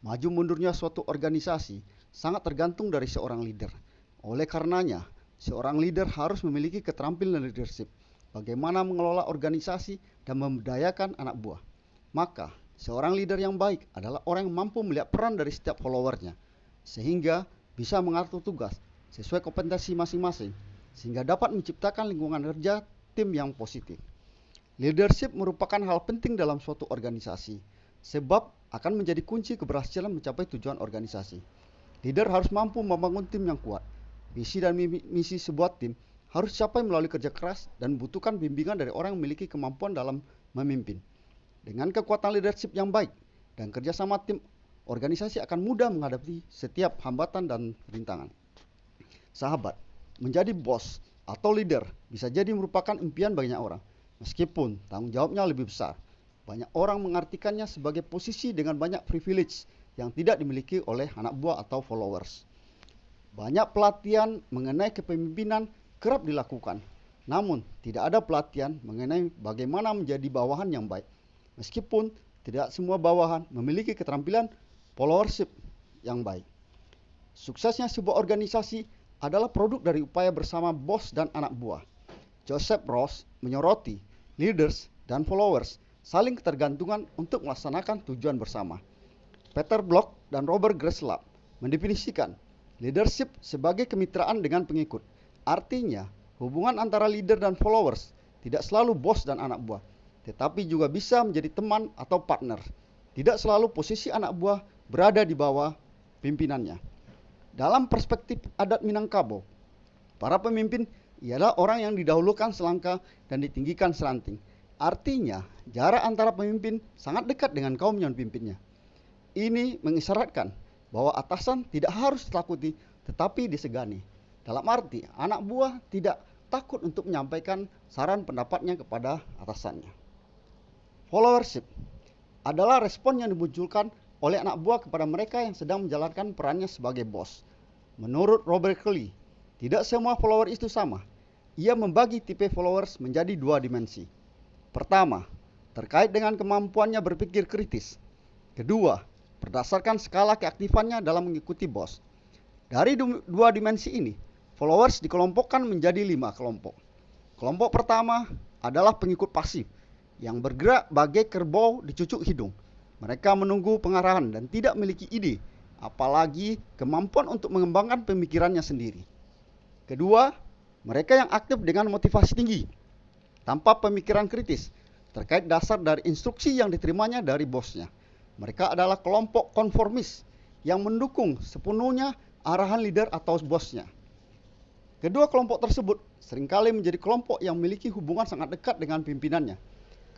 Maju mundurnya suatu organisasi sangat tergantung dari seorang leader. Oleh karenanya, seorang leader harus memiliki keterampilan leadership, bagaimana mengelola organisasi dan memberdayakan anak buah. Maka, seorang leader yang baik adalah orang yang mampu melihat peran dari setiap followernya, sehingga bisa mengatur tugas sesuai kompetensi masing-masing, sehingga dapat menciptakan lingkungan kerja tim yang positif. Leadership merupakan hal penting dalam suatu organisasi, sebab akan menjadi kunci keberhasilan mencapai tujuan organisasi. Leader harus mampu membangun tim yang kuat. Visi dan misi sebuah tim harus dicapai melalui kerja keras dan membutuhkan bimbingan dari orang yang memiliki kemampuan dalam memimpin. Dengan kekuatan leadership yang baik dan kerjasama tim, organisasi akan mudah menghadapi setiap hambatan dan rintangan. Sahabat, menjadi bos atau leader bisa jadi merupakan impian banyak orang, meskipun tanggung jawabnya lebih besar. Banyak orang mengartikannya sebagai posisi dengan banyak privilege yang tidak dimiliki oleh anak buah atau followers. Banyak pelatihan mengenai kepemimpinan kerap dilakukan, namun tidak ada pelatihan mengenai bagaimana menjadi bawahan yang baik. Meskipun tidak semua bawahan memiliki keterampilan followership yang baik. Suksesnya sebuah organisasi adalah produk dari upaya bersama bos dan anak buah. Joseph Ross menyoroti leaders dan followers saling ketergantungan untuk melaksanakan tujuan bersama. Peter Block dan Robert Greslap mendefinisikan leadership sebagai kemitraan dengan pengikut. Artinya, hubungan antara leader dan followers tidak selalu bos dan anak buah, tetapi juga bisa menjadi teman atau partner. Tidak selalu posisi anak buah berada di bawah pimpinannya. Dalam perspektif adat Minangkabau, para pemimpin ialah orang yang didahulukan selangkah dan ditinggikan seranting. Artinya, jarak antara pemimpin sangat dekat dengan kaum yang dipimpinnya. Ini mengisyaratkan bahwa atasan tidak harus ditakuti tetapi disegani. Dalam arti, anak buah tidak takut untuk menyampaikan saran pendapatnya kepada atasannya. Followership adalah respon yang dimunculkan oleh anak buah kepada mereka yang sedang menjalankan perannya sebagai bos. Menurut Robert Kelly, tidak semua follower itu sama. Ia membagi tipe followers menjadi dua dimensi. Pertama, terkait dengan kemampuannya berpikir kritis. Kedua, berdasarkan skala keaktifannya dalam mengikuti bos. Dari dua dimensi ini, followers dikelompokkan menjadi 5 kelompok. Kelompok pertama adalah pengikut pasif, yang bergerak bagai kerbau di cucuk hidung. Mereka menunggu pengarahan dan tidak memiliki ide, apalagi kemampuan untuk mengembangkan pemikirannya sendiri. Kedua, mereka yang aktif dengan motivasi tinggi, tanpa pemikiran kritis, terkait dasar dari instruksi yang diterimanya dari bosnya. Mereka adalah kelompok konformis, yang mendukung sepenuhnya arahan leader atau bosnya. Kedua kelompok tersebut seringkali menjadi kelompok yang memiliki hubungan sangat dekat dengan pimpinannya,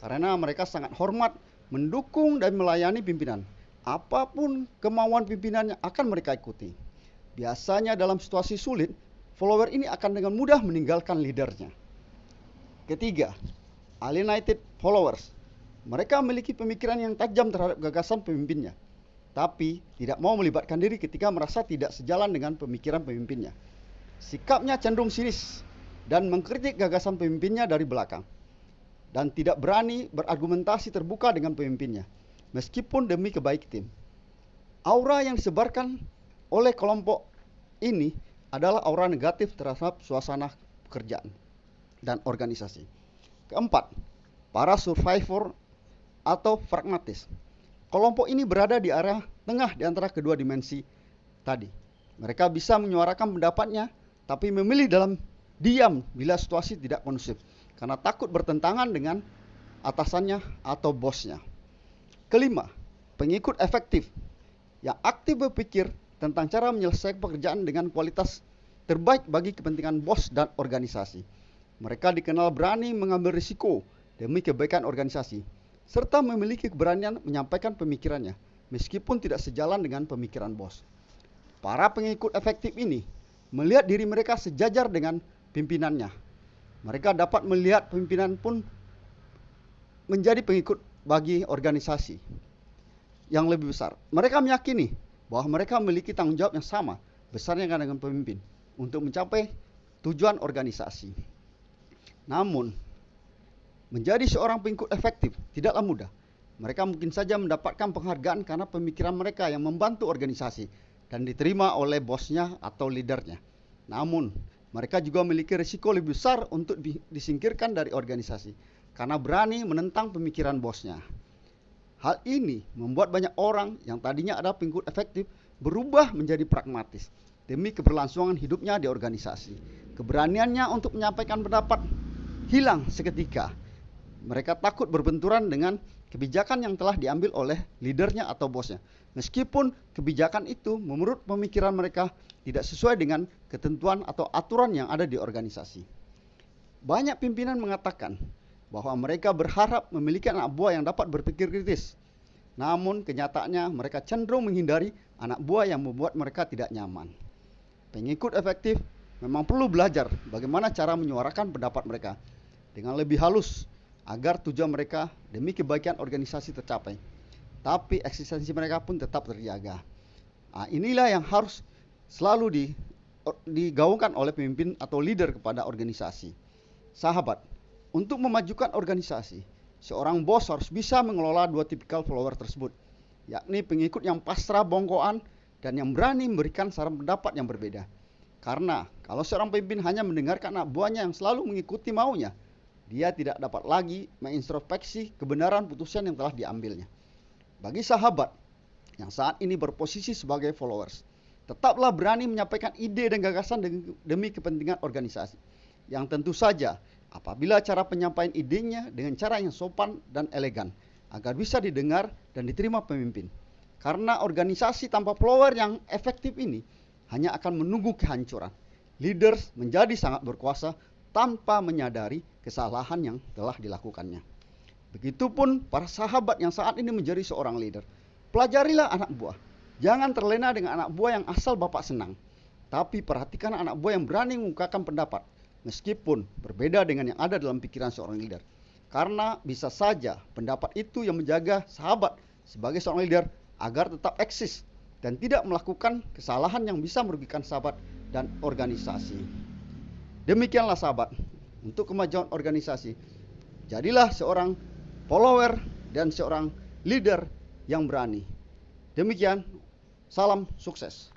karena mereka sangat hormat, mendukung dan melayani pimpinan. Apapun kemauan pimpinannya akan mereka ikuti. Biasanya dalam situasi sulit, follower ini akan dengan mudah meninggalkan leadernya. Ketiga, alienated followers. Mereka memiliki pemikiran yang tajam terhadap gagasan pemimpinnya, tapi tidak mau melibatkan diri ketika merasa tidak sejalan dengan pemikiran pemimpinnya. Sikapnya cenderung sinis dan mengkritik gagasan pemimpinnya dari belakang, dan tidak berani berargumentasi terbuka dengan pemimpinnya, meskipun demi kebaikan tim. Aura yang disebarkan oleh kelompok ini adalah aura negatif terhadap suasana pekerjaan dan organisasi. Keempat, para survivor atau pragmatis. Kelompok ini berada di area tengah di antara kedua dimensi tadi. Mereka bisa menyuarakan pendapatnya, tapi memilih dalam diam bila situasi tidak kondusif, karena takut bertentangan dengan atasannya atau bosnya. Kelima, pengikut efektif yang aktif berpikir tentang cara menyelesaikan pekerjaan dengan kualitas terbaik bagi kepentingan bos dan organisasi. Mereka dikenal berani mengambil risiko demi kebaikan organisasi, serta memiliki keberanian menyampaikan pemikirannya, meskipun tidak sejalan dengan pemikiran bos. Para pengikut efektif ini melihat diri mereka sejajar dengan pimpinannya. Mereka dapat melihat pimpinan pun menjadi pengikut bagi organisasi yang lebih besar. Mereka meyakini bahwa mereka memiliki tanggung jawab yang sama besarnya dengan pemimpin untuk mencapai tujuan organisasi. Namun, menjadi seorang pengikut efektif tidaklah mudah. mereka mungkin saja mendapatkan penghargaan karena pemikiran mereka yang membantu organisasi dan diterima oleh bosnya atau leadernya. Namun, mereka juga memiliki risiko lebih besar untuk disingkirkan dari organisasi karena berani menentang pemikiran bosnya. Hal ini membuat banyak orang yang tadinya ada pengikut efektif berubah menjadi pragmatis demi keberlangsungan hidupnya di organisasi. Keberaniannya untuk menyampaikan pendapat hilang seketika. Mereka takut berbenturan dengan kebijakan yang telah diambil oleh leadernya atau bosnya. Meskipun kebijakan itu menurut pemikiran mereka tidak sesuai dengan ketentuan atau aturan yang ada di organisasi. Banyak pimpinan mengatakan bahwa mereka berharap memiliki anak buah yang dapat berpikir kritis. Namun kenyataannya mereka cenderung menghindari anak buah yang membuat mereka tidak nyaman. Pengikut efektif memang perlu belajar bagaimana cara menyuarakan pendapat mereka dengan lebih halus agar tujuan mereka demi kebaikan organisasi tercapai. Tapi eksistensi mereka pun tetap terjaga. Inilah yang harus selalu digaungkan oleh pemimpin atau leader kepada organisasi. Sahabat, untuk memajukan organisasi, seorang bos harus bisa mengelola dua tipikal follower tersebut, yakni pengikut yang pasrah bongkoan dan yang berani memberikan saran pendapat yang berbeda. Karena kalau seorang pemimpin hanya mendengarkan anak buahnya yang selalu mengikuti maunya, dia tidak dapat lagi mengintrospeksi kebenaran putusan yang telah diambilnya. Bagi sahabat yang saat ini berposisi sebagai followers, tetaplah berani menyampaikan ide dan gagasan demi kepentingan organisasi. Yang tentu saja apabila cara penyampaian idenya dengan cara yang sopan dan elegan, agar bisa didengar dan diterima pemimpin. Karena organisasi tanpa follower yang efektif ini hanya akan menunggu kehancuran. Leaders menjadi sangat berkuasa tanpa menyadari kesalahan yang telah dilakukannya. Begitupun para sahabat yang saat ini menjadi seorang leader. Pelajarilah anak buah. Jangan terlena dengan anak buah yang asal bapak senang. Tapi perhatikan anak buah yang berani mengungkapkan pendapat, meskipun berbeda dengan yang ada dalam pikiran seorang leader. Karena bisa saja pendapat itu yang menjaga sahabat sebagai seorang leader agar tetap eksis dan tidak melakukan kesalahan yang bisa merugikan sahabat dan organisasi. Demikianlah sahabat, untuk kemajuan organisasi, jadilah seorang follower dan seorang leader yang berani. Demikian, salam sukses.